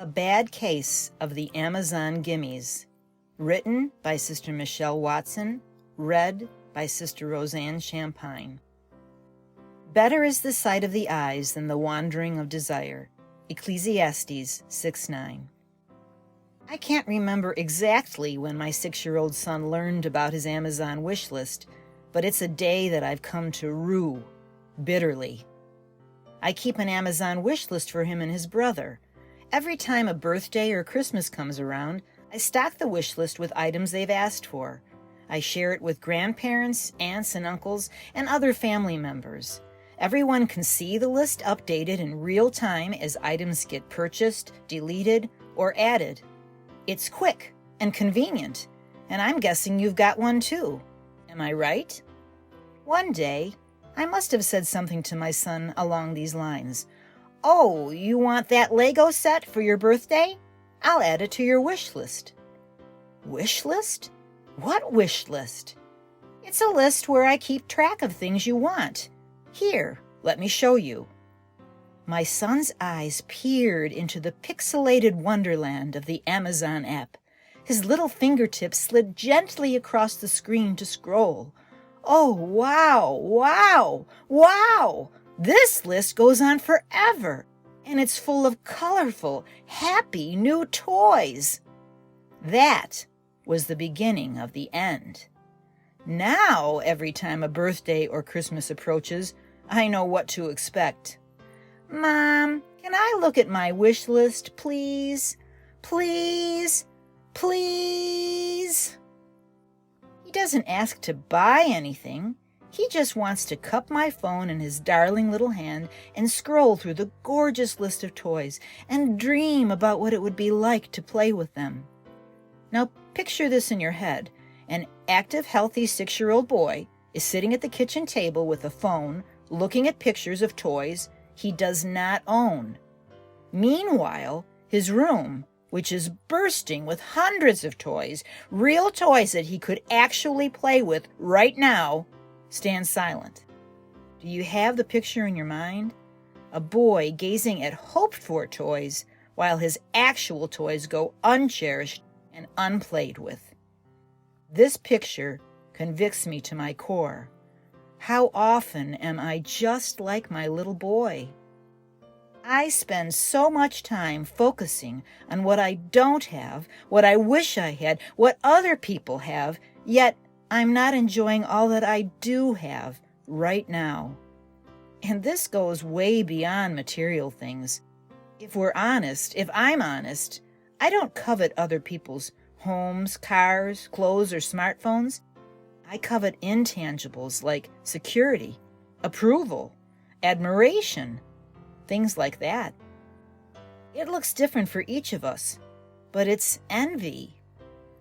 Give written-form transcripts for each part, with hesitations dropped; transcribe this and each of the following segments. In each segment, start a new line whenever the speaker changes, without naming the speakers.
A Bad Case of the Amazon Gimmies. Written by Sister Michelle Watson. Read by Sister Roseanne Champagne. Better is the sight of the eyes than the wandering of desire. Ecclesiastes 6:9. I can't remember exactly when my 6-year-old son learned about his Amazon wish list, but it's a day that I've come to rue bitterly. I keep an Amazon wish list for him and his brother. Every time a birthday or Christmas comes around, I stock the wish list with items they've asked for. I share it with grandparents, aunts and uncles, and other family members. Everyone can see the list updated in real time as items get purchased, deleted, or added. It's quick and convenient, and I'm guessing you've got one too. Am I right? One day, I must have said something to my son along these lines. "Oh, you want that Lego set for your birthday? I'll add it to your wish list." Wish list? What wish list? It's a list where I keep track of things you want. Here, let me show you. My son's eyes peered into the pixelated wonderland of the Amazon app. His little fingertips slid gently across the screen to scroll. Oh, wow, wow, wow! This list goes on forever, and it's full of colorful, happy new toys. That was the beginning of the end. Now, every time a birthday or Christmas approaches, I know what to expect. "Mom, can I look at my wish list, please? Please? Please?" He doesn't ask to buy anything. He just wants to cup my phone in his darling little hand and scroll through the gorgeous list of toys and dream about what it would be like to play with them. Now picture this in your head. An active, healthy 6-year-old boy is sitting at the kitchen table with a phone, looking at pictures of toys he does not own. Meanwhile, his room, which is bursting with hundreds of toys, real toys that he could actually play with right now, stands silent. Do you have the picture in your mind? A boy gazing at hoped-for toys while his actual toys go uncherished and unplayed with. This picture convicts me to my core. How often am I just like my little boy? I spend so much time focusing on what I don't have, what I wish I had, what other people have, yet I'm not enjoying all that I do have right now. And this goes way beyond material things. If I'm honest, I don't covet other people's homes, cars, clothes, or smartphones. I covet intangibles like security, approval, admiration, things like that. It looks different for each of us, but it's envy.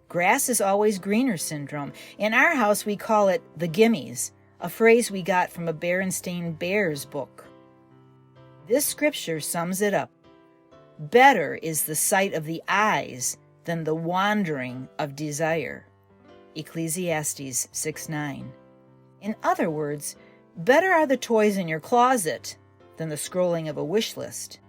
Grass is always greener syndrome. In our house, we call it the Gimmies, a phrase we got from a Berenstain Bears book. This scripture sums it up. Better is the sight of the eyes than the wandering of desire. Ecclesiastes 6:9. In other words, better are the toys in your closet than the scrolling of a wish list.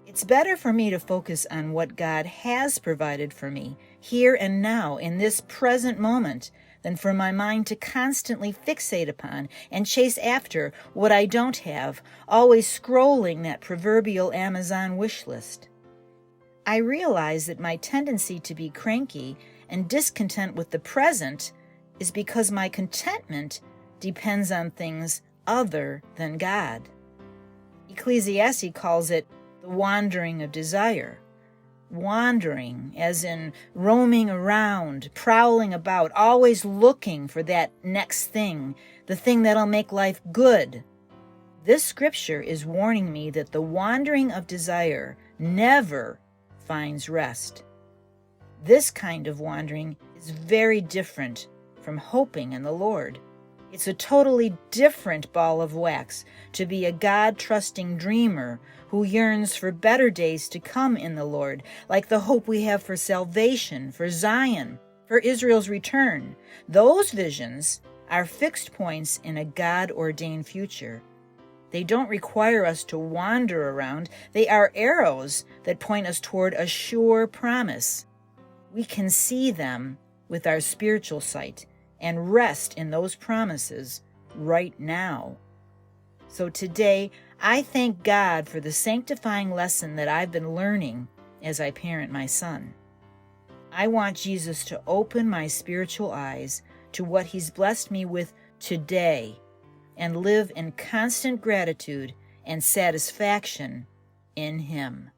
It's better for me to focus on what God has provided for me here and now in this present moment than for my mind to constantly fixate upon and chase after what I don't have, always scrolling that proverbial Amazon wish list. I realize that my tendency to be cranky and discontent with the present is because my contentment depends on things other than God. Ecclesiastes calls it the wandering of desire. Wandering, as in roaming around, prowling about, always looking for that next thing, the thing that'll make life good. This scripture is warning me that the wandering of desire never finds rest. This kind of wandering is very different from hoping in the Lord. It's a totally different ball of wax to be a God-trusting dreamer who yearns for better days to come in the Lord, like the hope we have for salvation, for Zion, for Israel's return. Those visions are fixed points in a God-ordained future. They don't require us to wander around. They are arrows that point us toward a sure promise. We can see them with our spiritual sight and rest in those promises right now. So today, I thank God for the sanctifying lesson that I've been learning as I parent my son. I want Jesus to open my spiritual eyes to what He's blessed me with today and live in constant gratitude and satisfaction in Him.